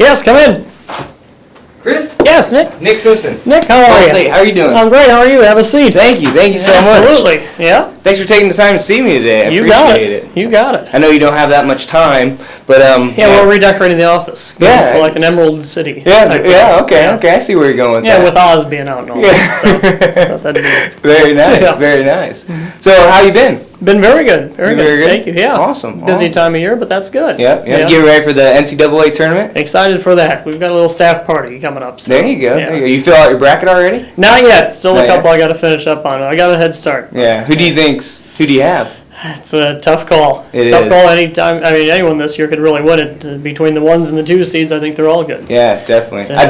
Yes, come in. Chris? Yes, Nick. Nick Simpson. Nick, how are you? How are you doing? I'm great. How are you? Have a seat. Thank you so much. Absolutely. Yeah. Thanks for taking the time to see me today. I appreciate it. You got it. I know you don't have that much time, but Yeah, we're redecorating the office. Yeah. For like an Emerald City. Okay. I see where you're going with that. Yeah, with Oz being out and all that. So, thought that'd be very nice. Yeah. Very nice. So, how you been? Been very good. Very Very good? Thank you. Yeah. Awesome. Busy time of year, but that's good. Yeah. Getting ready for the NCAA tournament? Excited for that. We've got a little staff party coming up. So, There you go. Yeah. You fill out your bracket already? Not yet. Still Not a couple yet? I got to finish up on. I got a head start. Yeah. Who do you have? It's a tough call. It tough is. call anytime. I mean, anyone this year could really win it. Between the 1s and the 2 seeds, I think they're all good. Yeah, definitely. So- I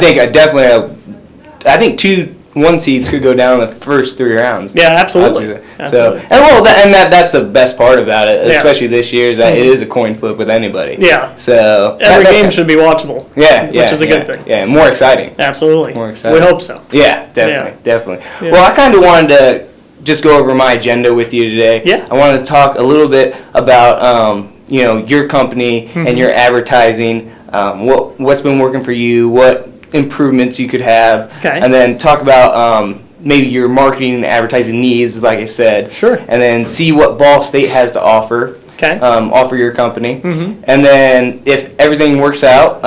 think 2 1 seeds could go down in the first 3 rounds. Yeah, absolutely. So, Absolutely. that's the best part about it, Yeah. especially this year, is that it is a coin flip with anybody. Yeah. So Every game should be watchable. Which is a good thing. Yeah, more exciting. Absolutely. More exciting. We hope so. Yeah, definitely. Yeah. Well, I kind of wanted to just go over my agenda with you today. Yeah. I wanted to talk a little bit about your company and your advertising. What's been working for you? What improvements you could have, Okay. and then talk about maybe your marketing and advertising needs, like I said. Sure. And then see what Ball State has to offer. Okay. Offer your company. Mm-hmm. And then if everything works out,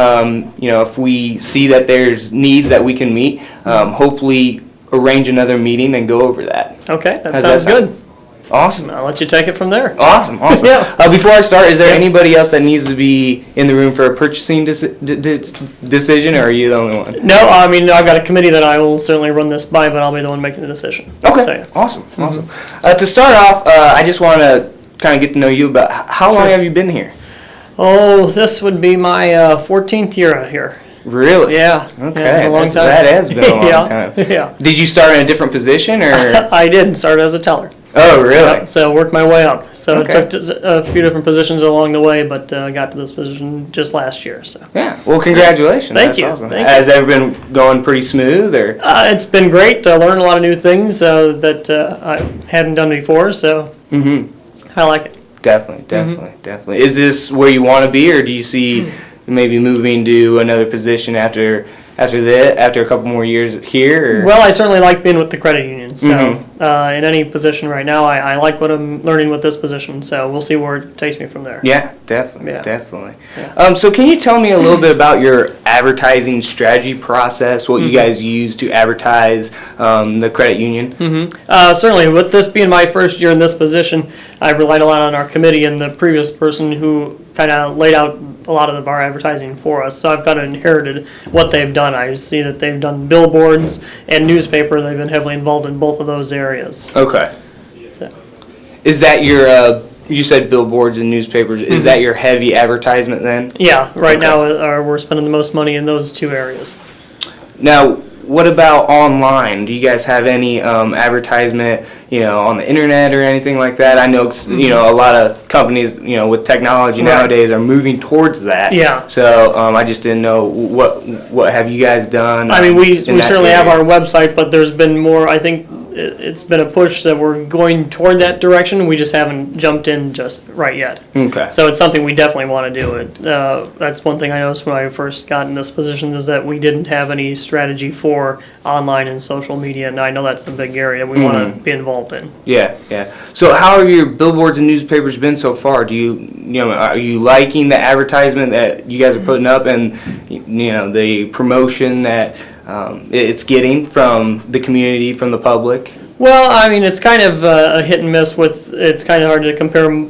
if we see that there's needs that we can meet, hopefully arrange another meeting and go over that. Okay, that How's sounds that sound? good. Awesome. I'll let you take it from there. Awesome. Yeah. Before I start, is there Yeah. anybody else that needs to be in the room for a purchasing decision, or are you the only one? No, I mean, I've got a committee that I will certainly run this by, but I'll be the one making the decision. Okay. So, yeah. Awesome. To start off, I just want to kind of get to know you about how long Sure. have you been here? Oh, this would be my 14th year here. Really? Yeah. Okay. Yeah, a long time. That has been a long Yeah. time. Yeah. Did you start in a different position, or? I did start as a teller. Oh, really? Yep, so worked my way up. So Okay. it took a few different positions along the way, but got to this position just last year. So Yeah. Well, congratulations. Thank That's you. Awesome. Thank Has everything been going pretty smooth, or? it's been great. I learned a lot of new things that I hadn't done before. So Mm-hmm. I like it. Definitely. Is this where you want to be, or do you see maybe moving to another position after a couple more years here? Or? Well, I certainly like being with the credit union. So Mhm. in any position right now, I like what I'm learning with this position. So we'll see where it takes me from there. Yeah, definitely. Yeah. So can you tell me a little bit about your advertising strategy process, what you guys use to advertise the credit union? Certainly, with this being my first year in this position, I've relied a lot on our committee and the previous person who kind of laid out a lot of our advertising for us. So I've kind of inherited what they've done. I see that they've done billboards and newspaper. They've been heavily involved in both of those areas. Okay. So, Is that your, you said billboards and newspapers, is that your heavy advertisement then? yeah, right Okay. now we're spending the most money in those 2 areas. Now, what about online? Do you guys have any advertisement, on the internet or anything like that? I know, a lot of companies, with technology Right. nowadays are moving towards that. Yeah. So I just didn't know what have you guys done? I mean, we in that certainly have area? our website, but there's been more, I think it's been a push that we're going toward that direction. We just haven't jumped in just right yet. Okay. So it's something we definitely want to do. That's one thing I noticed when I first got in this position, is that we didn't have any strategy for online and social media, and I know that's a big area we want to be involved in. Yeah. So how have your billboards and newspapers been so far? Do are you liking the advertisement that you guys are putting up, and the promotion that it's getting from the community, from the public? Well, I mean, it's kind of a hit and miss it's kind of hard to compare.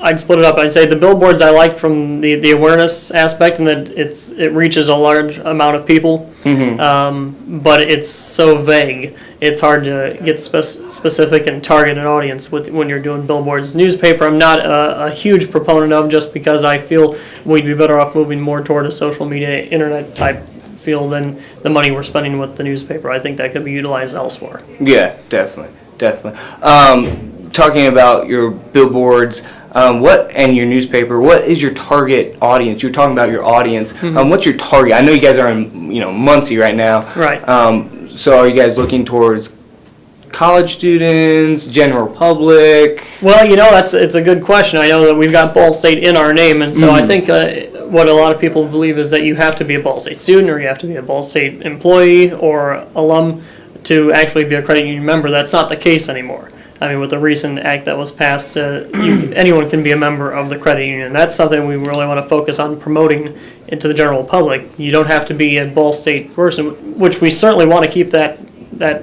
I'd split it up. I'd say the billboards I like from the awareness aspect, and that it reaches a large amount of people, but it's so vague. It's hard to get specific and target an audience when you're doing billboards. Newspaper, I'm not a huge proponent of, just because I feel we'd be better off moving more toward a social media, internet type feel than the money we're spending with the newspaper. I think that could be utilized elsewhere. Yeah, definitely. Talking about your billboards, and your newspaper, what is your target audience? You're talking about your audience. What's your target? I know you guys are in, Muncie right now. Right. So are you guys looking towards college students, general public? Well, it's a good question. I know that we've got Ball State in our name, and so I think what a lot of people believe is that you have to be a Ball State student or you have to be a Ball State employee or alum to actually be a credit union member. That's not the case anymore. I mean, with the recent act that was passed, anyone can be a member of the credit union. That's something we really want to focus on promoting into the general public. You don't have to be a Ball State person, which we certainly want to keep that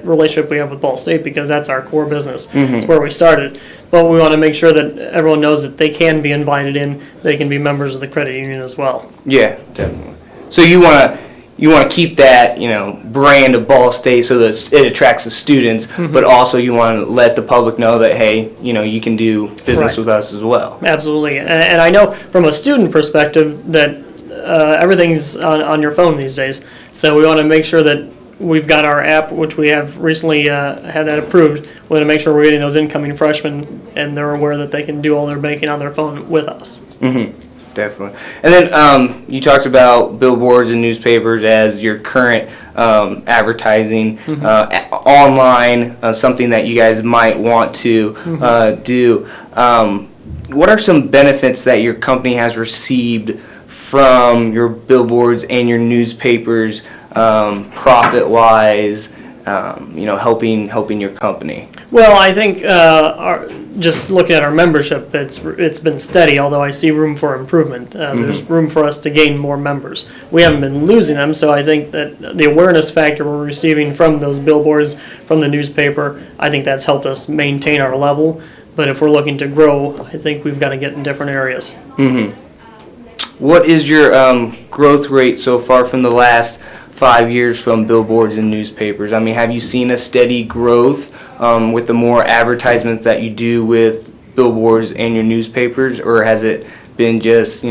relationship we have with Ball State because that's our core business. It's where we started. But we want to make sure that everyone knows that they can be invited in, they can be members of the credit union as well. Yeah, definitely. So you want to keep that, brand of Ball State so that it attracts the students, but also you want to let the public know that, hey, you can do business with us as well. Absolutely. And I know from a student perspective that everything's on your phone these days. So we want to make sure that we've got our app, which we have recently had that approved. We want to make sure we're getting those incoming freshmen and they're aware that they can do all their banking on their phone with us. Definitely. And then you talked about billboards and newspapers as your current advertising online, something that you guys might want to do. What are some benefits that your company has received from your billboards and your newspapers, profit-wise, helping your company? Well, I think just looking at our membership, it's been steady, although I see room for improvement. There's room for us to gain more members. We haven't been losing them, so I think that the awareness factor we're receiving from those billboards, from the newspaper, I think that's helped us maintain our level. But if we're looking to grow, I think we've got to get in different areas. What is your growth rate so far from the last 5 years from billboards and newspapers? I mean, have you seen a steady growth with the more advertisements that you do with billboards and your newspapers, or has it been just,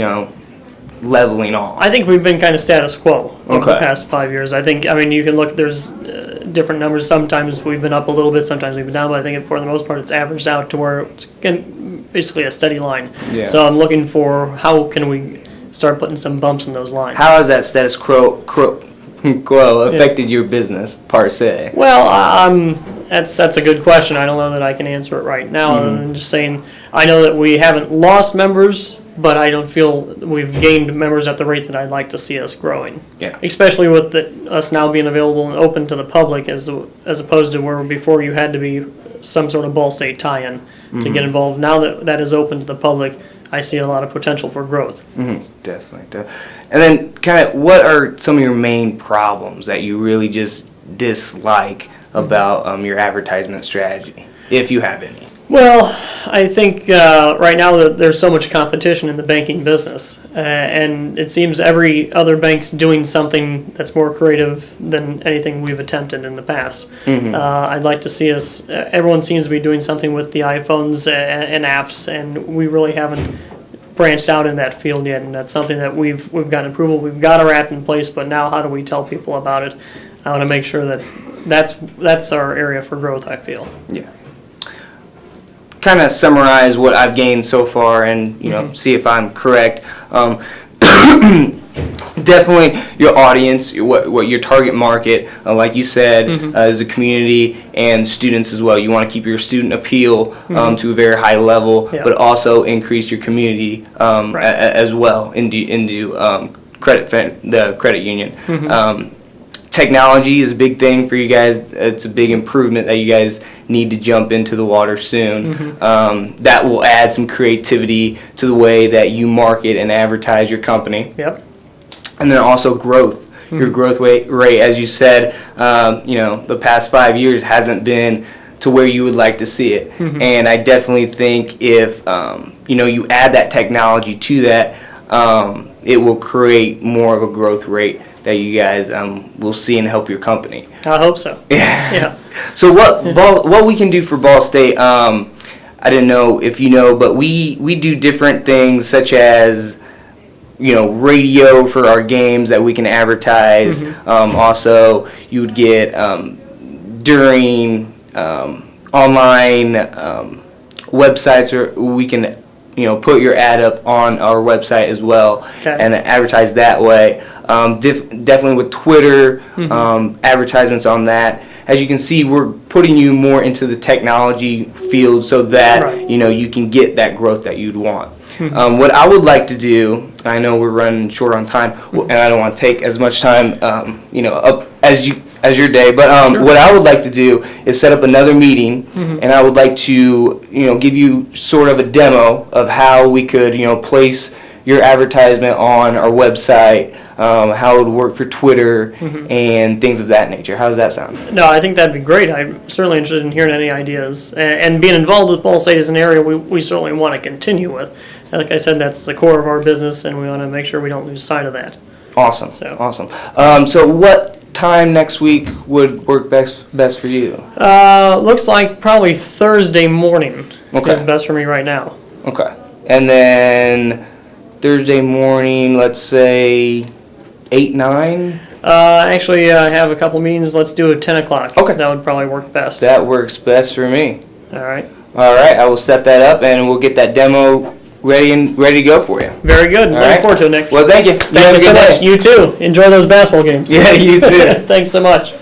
leveling off? I think we've been kind of status quo over the past 5 years. I mean, you can look, there's different numbers. Sometimes we've been up a little bit, sometimes we've been down, but I think for the most part it's averaged out to where it's basically a steady line. Yeah. So I'm looking for how can we start putting some bumps in those lines. How has that status quo affected your business, per se? Well, that's a good question. I don't know that I can answer it right now, other than just saying I know that we haven't lost members, but I don't feel we've gained members at the rate that I'd like to see us growing. Yeah. Especially with us now being available and open to the public, as opposed to where before you had to be some sort of Ball State tie-in to get involved. Now that is open to the public, I see a lot of potential for growth. Definitely. And then, kind of, what are some of your main problems that you really just dislike about your advertisement strategy, if you have any? Well, I think right now that there's so much competition in the banking business, and it seems every other bank's doing something that's more creative than anything we've attempted in the past. I'd like to see us, everyone seems to be doing something with the iPhones and apps, and we really haven't branched out in that field yet, and that's something that we've gotten approval. We've got our app in place, but now how do we tell people about it? I want to make sure that that's our area for growth, I feel. Yeah. Kind of summarize what I've gained so far and see if I'm correct. Definitely your audience, what your target market, like you said, is a community and students as well. You want to keep your student appeal to a very high level, but also increase your community as well into the credit union. Technology is a big thing for you guys. It's a big improvement that you guys need to jump into the water soon. That will add some creativity to the way that you market and advertise your company. Yep. And then also growth. Your growth rate, as you said, the past 5 years hasn't been to where you would like to see it. And I definitely think if you add that technology to that, it will create more of a growth rate that you guys will see and help your company. I hope so. Yeah. So what we can do for Ball State, I didn't know if you know, but we do different things such as radio for our games that we can advertise. Also, you would get during online websites, or we can put your ad up on our website as well and advertise that way. Definitely with Twitter, advertisements on that. As you can see, we're putting you more into the technology field so that you can get that growth that you'd want. What I would like to do, I know we're running short on time, and I don't want to take as much time, up as your day, but Sure. what I would like to do is set up another meeting, and I would like to, give you sort of a demo of how we could, place your advertisement on our website, how it would work for Twitter, and things of that nature. How does that sound? No, I think that'd be great. I'm certainly interested in hearing any ideas. And being involved with Ball State is an area we certainly want to continue with. And like I said, that's the core of our business, and we want to make sure we don't lose sight of that. Awesome. So. Awesome. So what time next week would work best for you? Looks like probably Thursday morning Okay. is best for me right now. Okay. And then Thursday morning, let's say 8, 9? Actually, I have a couple meetings. Let's do it 10 o'clock. Okay. That would probably work best. That works best for me. All right. All right, I will set that up and we'll get that demo ready to go for you. Very good. All Looking right. forward to it, Nick. Well, thank you. Thank you so much. You too. Enjoy those basketball games. Yeah, you too. Thanks so much.